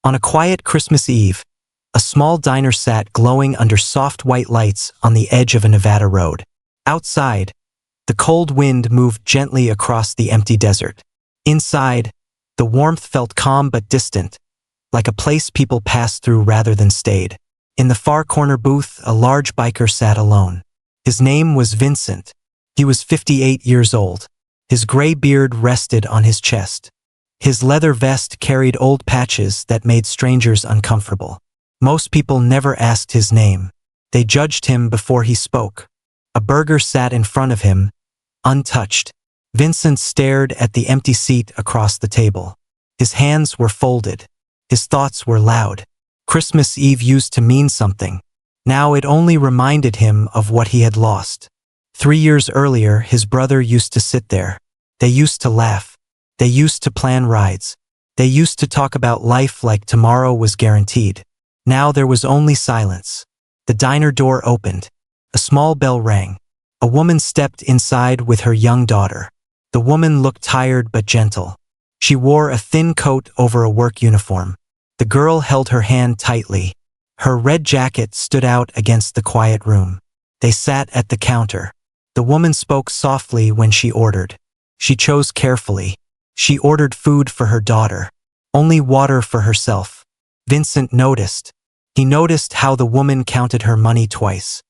On a quiet Christmas Eve, a small diner sat glowing under soft white lights on the edge of a Nevada road. Outside, the cold wind moved gently across the empty desert. Inside, the warmth felt calm but distant, like a place people passed through rather than stayed. In the far corner booth, a large biker sat alone. His name was Vincent. He was 58 years old. His gray beard rested on his chest. His leather vest carried old patches that made strangers uncomfortable. Most people never asked his name. They judged him before he spoke. A burger sat in front of him, untouched. Vincent stared at the empty seat across the table. His hands were folded. His thoughts were loud. Christmas Eve used to mean something. Now it only reminded him of what he had lost. 3 years earlier, his brother used to sit there. They used to laugh. They used to plan rides. They used to talk about life like tomorrow was guaranteed. Now there was only silence. The diner door opened. A small bell rang. A woman stepped inside with her young daughter. The woman looked tired but gentle. She wore a thin coat over a work uniform. The girl held her hand tightly. Her red jacket stood out against the quiet room. They sat at the counter. The woman spoke softly when she ordered. She chose carefully. She ordered food for her daughter, only water for herself. Vincent noticed. He noticed how the woman counted her money twice.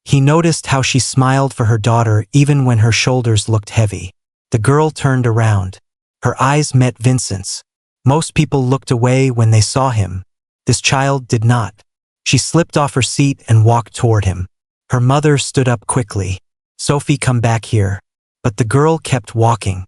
He noticed how she smiled for her daughter even when her shoulders looked heavy. The girl turned around. Her eyes met Vincent's. Most people looked away when they saw him. This child did not. She slipped off her seat and walked toward him. Her mother stood up quickly. "Sophie, come back here." But the girl kept walking.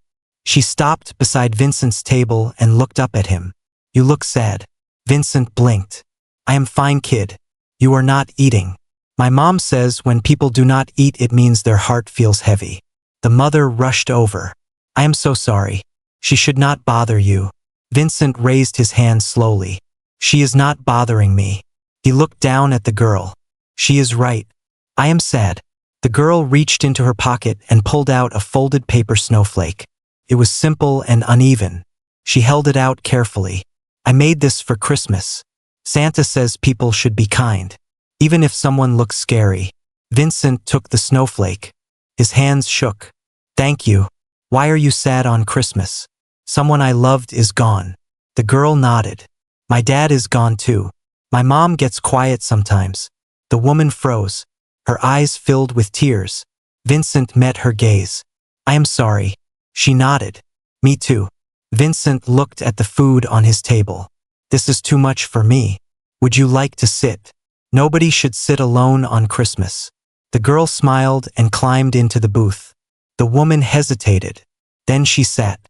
She stopped beside Vincent's table and looked up at him. "You look sad." Vincent blinked. "I am fine, kid. You are not eating. My mom says when people do not eat it means their heart feels heavy." The mother rushed over. "I am so sorry. She should not bother you." Vincent raised his hand slowly. "She is not bothering me." He looked down at the girl. "She is right. I am sad." The girl reached into her pocket and pulled out a folded paper snowflake. It was simple and uneven. She held it out carefully. "I made this for Christmas. Santa says people should be kind, even if someone looks scary." Vincent took the snowflake. His hands shook. "Thank you. Why are you sad on Christmas?" "Someone I loved is gone." The girl nodded. "My dad is gone too. My mom gets quiet sometimes." The woman froze. Her eyes filled with tears. Vincent met her gaze. "I am sorry." She nodded. "Me too." Vincent looked at the food on his table. "This is too much for me. Would you like to sit?" Nobody should sit alone on Christmas. The girl smiled and climbed into the booth. The woman hesitated. Then she sat.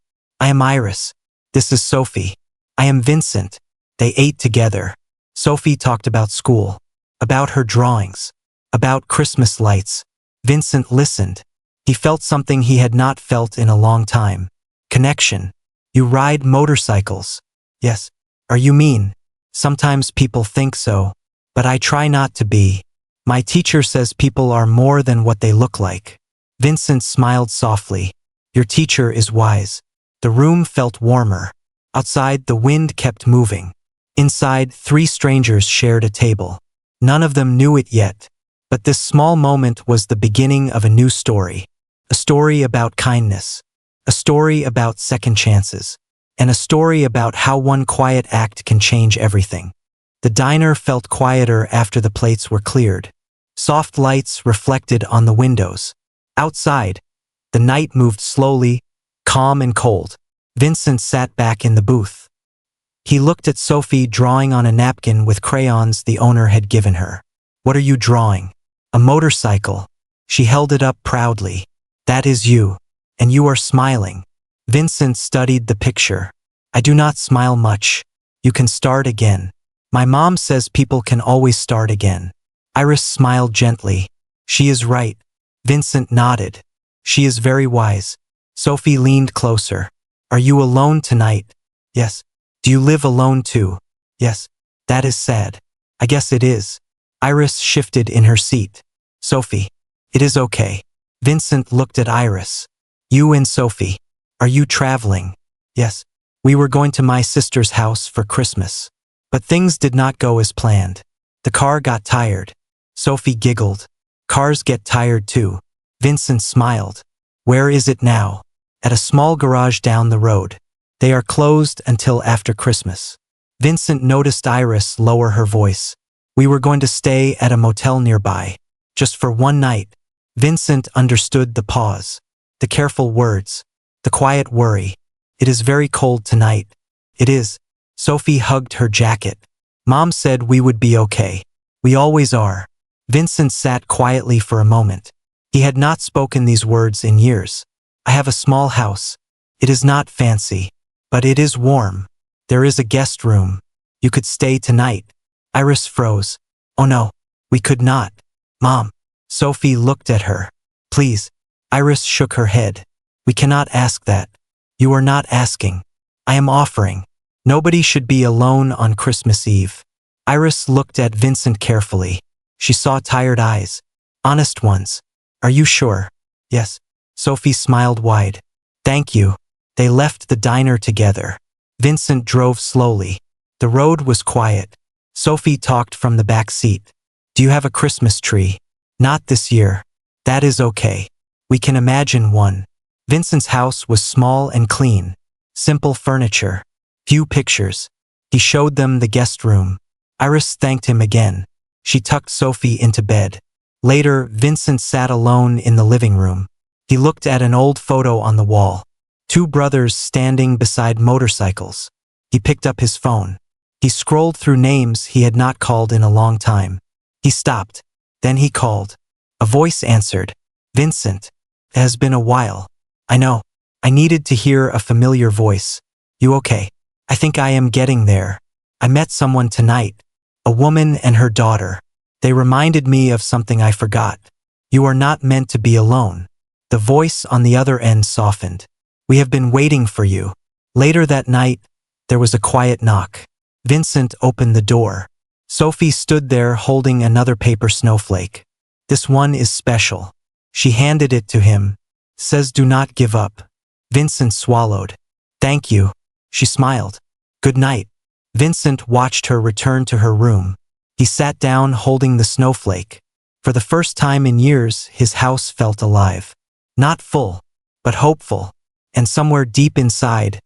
"I am Iris. This is Sophie. I am Vincent." They ate together. Sophie talked about school, about her drawings, about Christmas lights. Vincent listened. He felt something he had not felt in a long time. Connection. "You ride motorcycles?" "Yes." "Are you mean?" "Sometimes people think so, but I try not to be. My teacher says people are more than what they look like." Vincent smiled softly. "Your teacher is wise." The room felt warmer. Outside, the wind kept moving. Inside, 3 strangers shared a table. None of them knew it yet, but this small moment was the beginning of a new story. A story about kindness. A story about second chances. And a story about how one quiet act can change everything. The diner felt quieter after the plates were cleared. Soft lights reflected on the windows. Outside, the night moved slowly, calm and cold. Vincent sat back in the booth. He looked at Sophie drawing on a napkin with crayons the owner had given her. "What are you drawing?" "A motorcycle." She held it up proudly. "That is you. And you are smiling." Vincent studied the picture. "I do not smile much. You can start again. My mom says people can always start again." Iris smiled gently. "She is right." Vincent nodded. "She is very wise." Sophie leaned closer. "Are you alone tonight?" "Yes." "Do you live alone too?" "Yes." "That is sad." "I guess it is." Iris shifted in her seat. "Sophie, it is okay." Vincent looked at Iris. "You and Sophie, are you traveling?" "Yes. We were going to my sister's house for Christmas." But things did not go as planned. The car got tired. Sophie giggled. Cars get tired too. Vincent smiled. Where is it now? At a small garage down the road. They are closed until after Christmas. Vincent noticed Iris lower her voice. We were going to stay at a motel nearby. Just for one night. Vincent understood the pause. The careful words. The quiet worry. It is very cold tonight. It is. Sophie hugged her jacket. Mom said we would be okay. We always are. Vincent sat quietly for a moment. He had not spoken these words in years. I have a small house. It is not fancy. But it is warm. There is a guest room. You could stay tonight. Iris froze. Oh no. We could not. Mom. Sophie looked at her. Please. Iris shook her head. We cannot ask that. You are not asking. I am offering. Nobody should be alone on Christmas Eve. Iris looked at Vincent carefully. She saw tired eyes. Honest ones. Are you sure? Yes. Sophie smiled wide. Thank you. They left the diner together. Vincent drove slowly. The road was quiet. Sophie talked from the back seat. Do you have a Christmas tree? Not this year. That is okay. We can imagine one. Vincent's house was small and clean. Simple furniture. Few pictures. He showed them the guest room. Iris thanked him again. She tucked Sophie into bed. Later, Vincent sat alone in the living room. He looked at an old photo on the wall. Two brothers standing beside motorcycles. He picked up his phone. He scrolled through names he had not called in a long time. He stopped. Then he called. A voice answered. Vincent. It has been a while. I know. I needed to hear a familiar voice. You okay? I think I am getting there. I met someone tonight. A woman and her daughter. They reminded me of something I forgot. You are not meant to be alone. The voice on the other end softened. We have been waiting for you. Later that night, there was a quiet knock. Vincent opened the door. Sophie stood there holding another paper snowflake. This one is special. She handed it to him. Says do not give up. Vincent swallowed. Thank you. She smiled. Good night. Vincent watched her return to her room. He sat down holding the snowflake. For the first time in years, his house felt alive. Not full, but hopeful. And somewhere deep inside,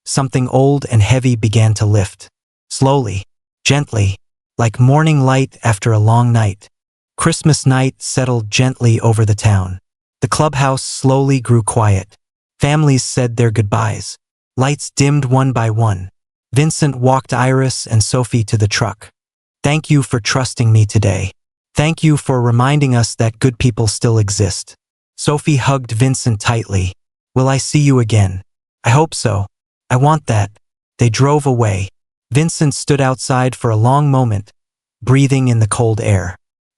something old and heavy began to lift. Slowly, gently, like morning light after a long night. Christmas night settled gently over the town. The clubhouse slowly grew quiet. Families said their goodbyes. Lights dimmed one by one. Vincent walked Iris and Sophie to the truck. Thank you for trusting me today. Thank you for reminding us that good people still exist. Sophie hugged Vincent tightly. Will I see you again? I hope so. I want that. They drove away. Vincent stood outside for a long moment, breathing in the cold air.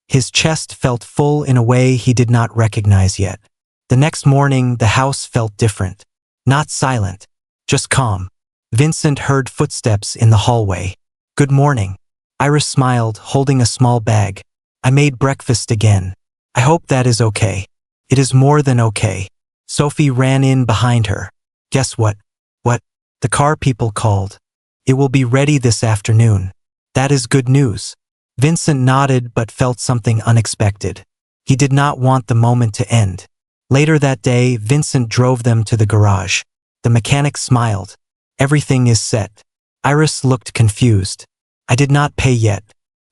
His chest felt full in a way he did not recognize yet. The next morning, the house felt different. Not silent, just calm. Vincent heard footsteps in the hallway. Good morning. Iris smiled, holding a small bag. I made breakfast again. I hope that is okay. It is more than okay. Sophie ran in behind her. Guess what? What? The car people called. It will be ready this afternoon. That is good news. Vincent nodded but felt something unexpected. He did not want the moment to end. Later that day, Vincent drove them to the garage. The mechanic smiled. Everything is set. Iris looked confused. I did not pay yet.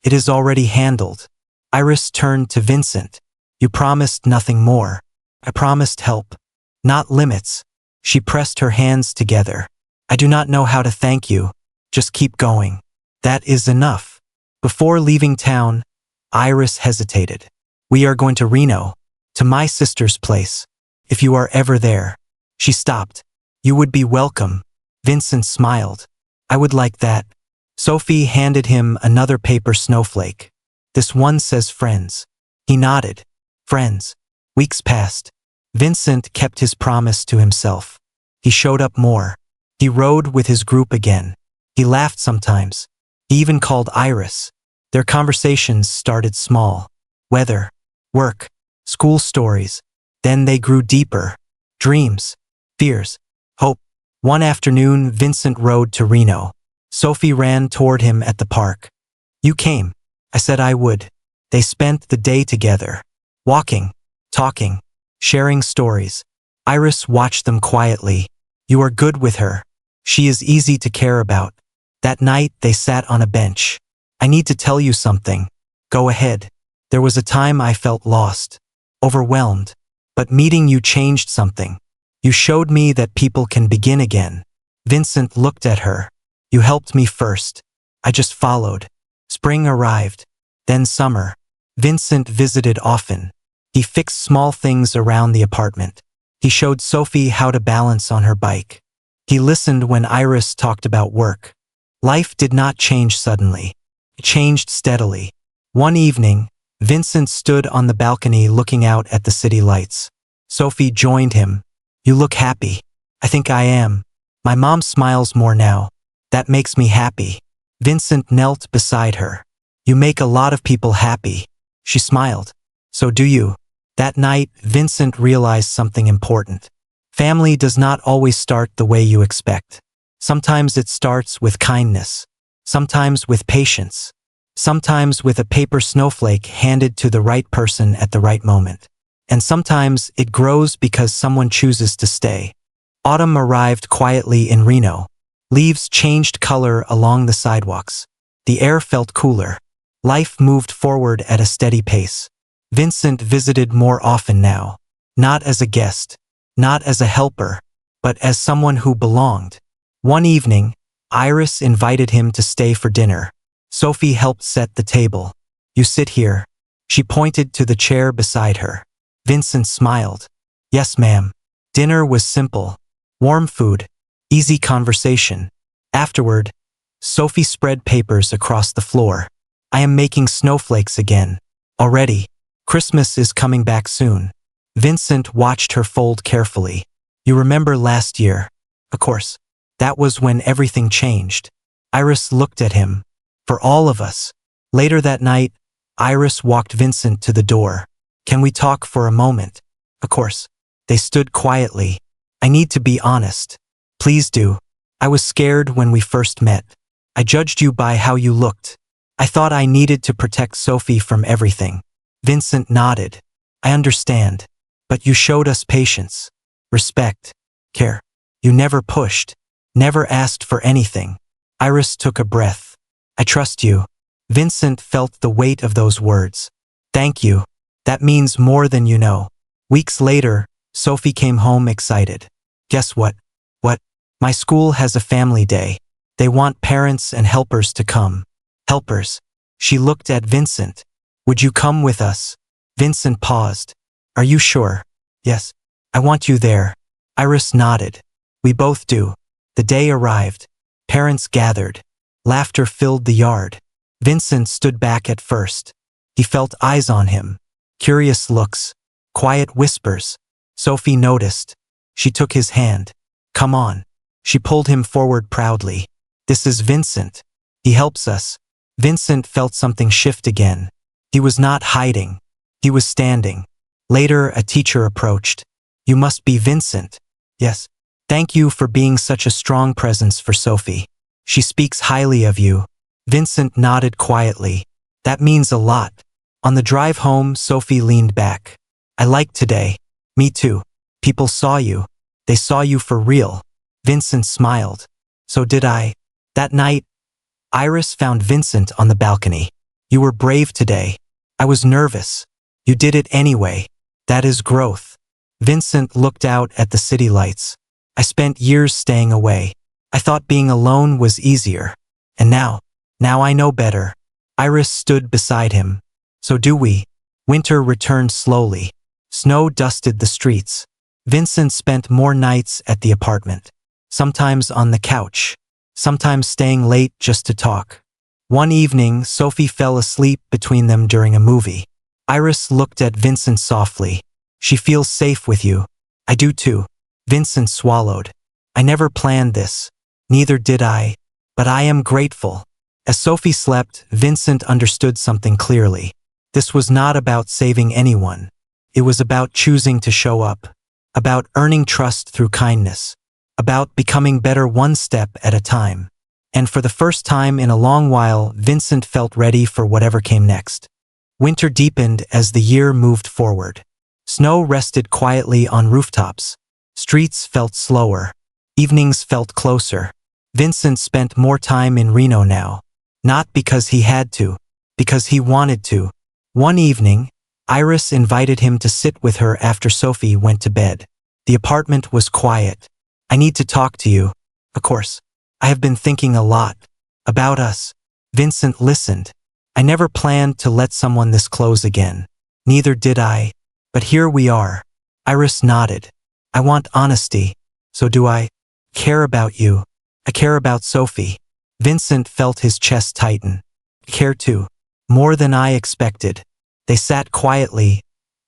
It is already handled. Iris turned to Vincent. You promised nothing more. I promised help. Not limits. She pressed her hands together. I do not know how to thank you. Just keep going. That is enough. Before leaving town, Iris hesitated. We are going to Reno, to my sister's place. If you are ever there. She stopped. You would be welcome. Vincent smiled. I would like that. Sophie handed him another paper snowflake. This one says friends. He nodded. Friends. Weeks passed. Vincent kept his promise to himself. He showed up more. He rode with his group again. He laughed sometimes. He even called Iris. Their conversations started small. Weather, work, school stories. Then they grew deeper. Dreams, fears, hope. One afternoon, Vincent rode to Reno. Sophie ran toward him at the park. You came. I said I would. They spent the day together, walking, talking, sharing stories. Iris watched them quietly. You are good with her. She is easy to care about. That night they sat on a bench. I need to tell you something. Go ahead. There was a time I felt lost, overwhelmed. But meeting you changed something. You showed me that people can begin again. Vincent looked at her. You helped me first. I just followed. Spring arrived. Then summer. Vincent visited often. He fixed small things around the apartment. He showed Sophie how to balance on her bike. He listened when Iris talked about work. Life did not change suddenly. It changed steadily. One evening, Vincent stood on the balcony looking out at the city lights. Sophie joined him. You look happy. I think I am. My mom smiles more now. That makes me happy. Vincent knelt beside her. You make a lot of people happy. She smiled. So do you. That night, Vincent realized something important. Family does not always start the way you expect. Sometimes it starts with kindness. Sometimes with patience. Sometimes with a paper snowflake handed to the right person at the right moment. And sometimes it grows because someone chooses to stay. Autumn arrived quietly in Reno. Leaves changed color along the sidewalks. The air felt cooler. Life moved forward at a steady pace. Vincent visited more often now. Not as a guest. Not as a helper. But as someone who belonged. One evening, Iris invited him to stay for dinner. Sophie helped set the table. You sit here. She pointed to the chair beside her. Vincent smiled. Yes, ma'am. Dinner was simple. Warm food. Easy conversation. Afterward, Sophie spread papers across the floor. I am making snowflakes again. Already. Christmas is coming back soon. Vincent watched her fold carefully. You remember last year? Of course. That was when everything changed. Iris looked at him. For all of us. Later that night, Iris walked Vincent to the door. Can we talk for a moment? Of course. They stood quietly. I need to be honest. Please do. I was scared when we first met. I judged you by how you looked. I thought I needed to protect Sophie from everything. Vincent nodded. I understand. But you showed us patience, respect, care. You never pushed, never asked for anything. Iris took a breath. I trust you. Vincent felt the weight of those words. Thank you. That means more than you know. Weeks later, Sophie came home excited. Guess what? What? My school has a family day. They want parents and helpers to come. Helpers. She looked at Vincent. Would you come with us? Vincent paused. Are you sure? Yes. I want you there. Iris nodded. We both do. The day arrived. Parents gathered. Laughter filled the yard. Vincent stood back at first. He felt eyes on him. Curious looks. Quiet whispers. Sophie noticed. She took his hand. Come on. She pulled him forward proudly. This is Vincent. He helps us. Vincent felt something shift again. He was not hiding. He was standing. Later, a teacher approached. You must be Vincent. Yes. Thank you for being such a strong presence for Sophie. She speaks highly of you. Vincent nodded quietly. That means a lot. On the drive home, Sophie leaned back. I liked today. Me too. People saw you. They saw you for real. Vincent smiled. So did I. That night, Iris found Vincent on the balcony. You were brave today. I was nervous. You did it anyway. That is growth. Vincent looked out at the city lights. I spent years staying away. I thought being alone was easier. And now I know better. Iris stood beside him. So do we. Winter returned slowly. Snow dusted the streets. Vincent spent more nights at the apartment. Sometimes on the couch. Sometimes staying late just to talk. One evening, Sophie fell asleep between them during a movie. Iris looked at Vincent softly. She feels safe with you. I do too. Vincent swallowed. I never planned this. Neither did I. But I am grateful. As Sophie slept, Vincent understood something clearly. This was not about saving anyone. It was about choosing to show up. About earning trust through kindness. About becoming better one step at a time. And for the first time in a long while, Vincent felt ready for whatever came next. Winter deepened as the year moved forward. Snow rested quietly on rooftops. Streets felt slower. Evenings felt closer. Vincent spent more time in Reno now. Not because he had to, because he wanted to. One evening, Iris invited him to sit with her after Sophie went to bed. The apartment was quiet. "I need to talk to you. Of course. I have been thinking a lot. About us." Vincent listened. "I never planned to let someone this close again. Neither did I. But here we are." Iris nodded. "I want honesty. So do I. Care about you. I care about Sophie." Vincent felt his chest tighten. "I care too. More than I expected." They sat quietly,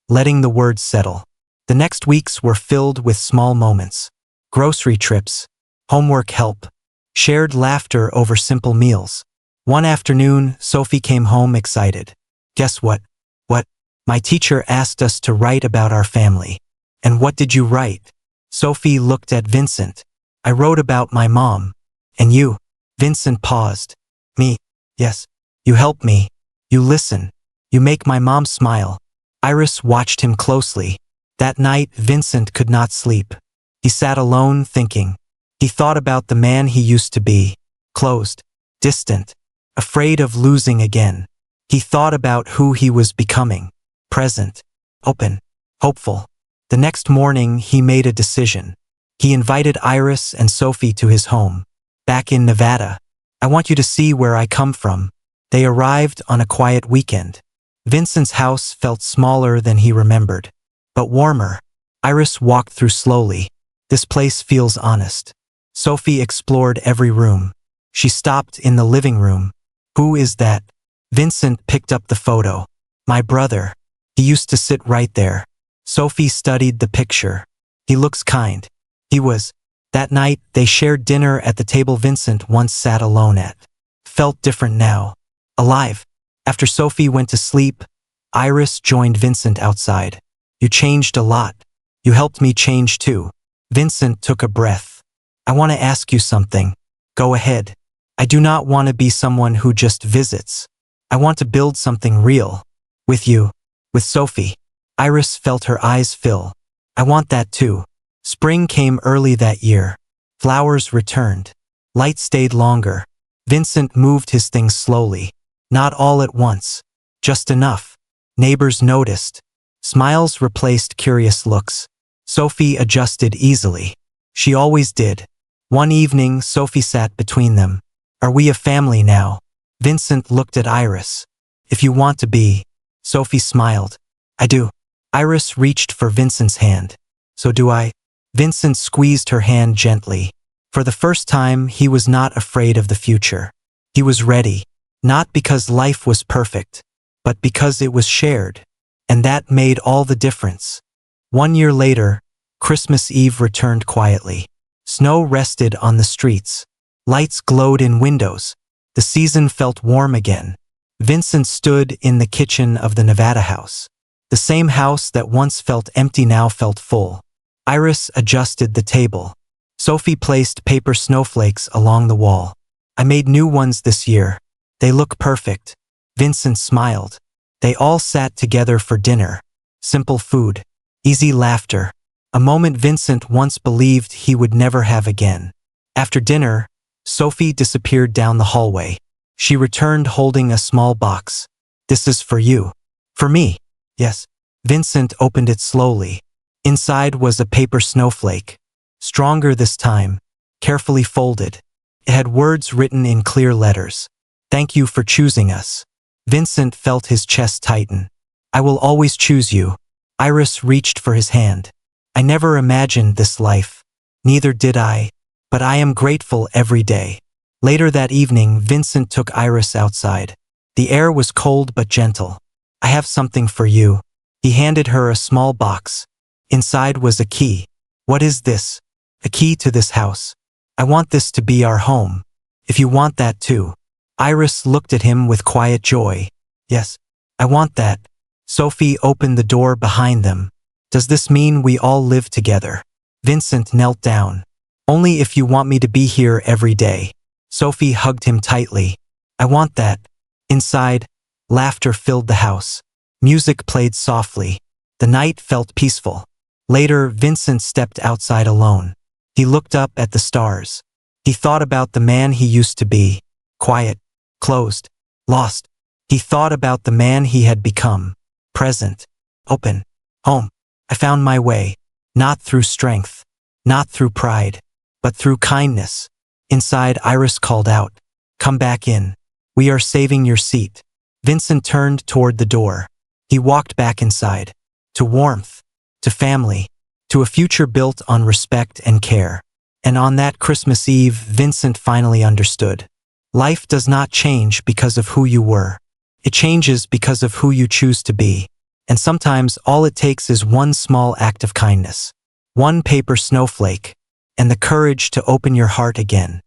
letting the words settle. The next weeks were filled with small moments. Grocery trips, homework help, shared laughter over simple meals. One afternoon, Sophie came home excited. "Guess what? What? My teacher asked us to write about our family." "And what did you write?" Sophie looked at Vincent. "I wrote about my mom." "And you?" Vincent paused. "Me? Yes. You help me. You listen. You make my mom smile." Iris watched him closely. That night, Vincent could not sleep. He sat alone, thinking. He thought about the man he used to be. Closed, distant, afraid of losing again. He thought about who he was becoming. Present, open, hopeful. The next morning, he made a decision. He invited Iris and Sophie to his home. "Back in Nevada. I want you to see where I come from." They arrived on a quiet weekend. Vincent's house felt smaller than he remembered, but warmer. Iris walked through slowly. "This place feels honest." Sophie explored every room. She stopped in the living room. "Who is that?" Vincent picked up the photo. "My brother. He used to sit right there." Sophie studied the picture. "He looks kind." He was. That night, they shared dinner at the table Vincent once sat alone at. Felt different now. Alive. After Sophie went to sleep, Iris joined Vincent outside. "You changed a lot. You helped me change too." Vincent took a breath. "I want to ask you something." "Go ahead." "I do not want to be someone who just visits. I want to build something real. With you. With Sophie." Iris felt her eyes fill. "I want that too." Spring came early that year. Flowers returned. Light stayed longer. Vincent moved his things slowly. Not all at once. Just enough. Neighbors noticed. Smiles replaced curious looks. Sophie adjusted easily. She always did. One evening, Sophie sat between them. "Are we a family now?" Vincent looked at Iris. "If you want to be." Sophie smiled. "I do." Iris reached for Vincent's hand. "So do I." Vincent squeezed her hand gently. For the first time, he was not afraid of the future. He was ready, not because life was perfect, but because it was shared. And that made all the difference. 1 year later, Christmas Eve returned quietly. Snow rested on the streets. Lights glowed in windows. The season felt warm again. Vincent stood in the kitchen of the Nevada house. The same house that once felt empty now felt full. Iris adjusted the table. Sophie placed paper snowflakes along the wall. "I made new ones this year. They look perfect." Vincent smiled. They all sat together for dinner. Simple food. Easy laughter. A moment Vincent once believed he would never have again. After dinner, Sophie disappeared down the hallway. She returned holding a small box. "This is for you." "For me?" "Yes." Vincent opened it slowly. Inside was a paper snowflake. Stronger this time, carefully folded. It had words written in clear letters. "Thank you for choosing us." Vincent felt his chest tighten. "I will always choose you." Iris reached for his hand. "I never imagined this life. Neither did I. But I am grateful every day." Later that evening, Vincent took Iris outside. The air was cold but gentle. "I have something for you." He handed her a small box. Inside was a key. "What is this?" "A key to this house. I want this to be our home. If you want that too." Iris looked at him with quiet joy. "Yes, I want that." Sophie opened the door behind them. "Does this mean we all live together?" Vincent knelt down. "Only if you want me to be here every day." Sophie hugged him tightly. I want that. Inside, laughter filled the house. Music played softly. The night felt peaceful. Later, Vincent stepped outside alone. He looked up at the stars. He thought about the man he used to be. Quiet, closed, lost. He thought about the man he had become. Present, open, home. I found my way, not through strength, not through pride, but through kindness. Inside, Iris called out, come back in. We are saving your seat. Vincent turned toward the door. He walked back inside. To warmth, to family, to a future built on respect and care. And on that Christmas Eve, Vincent finally understood. Life does not change because of who you were. It changes because of who you choose to be. And sometimes all it takes is one small act of kindness, one paper snowflake, and the courage to open your heart again.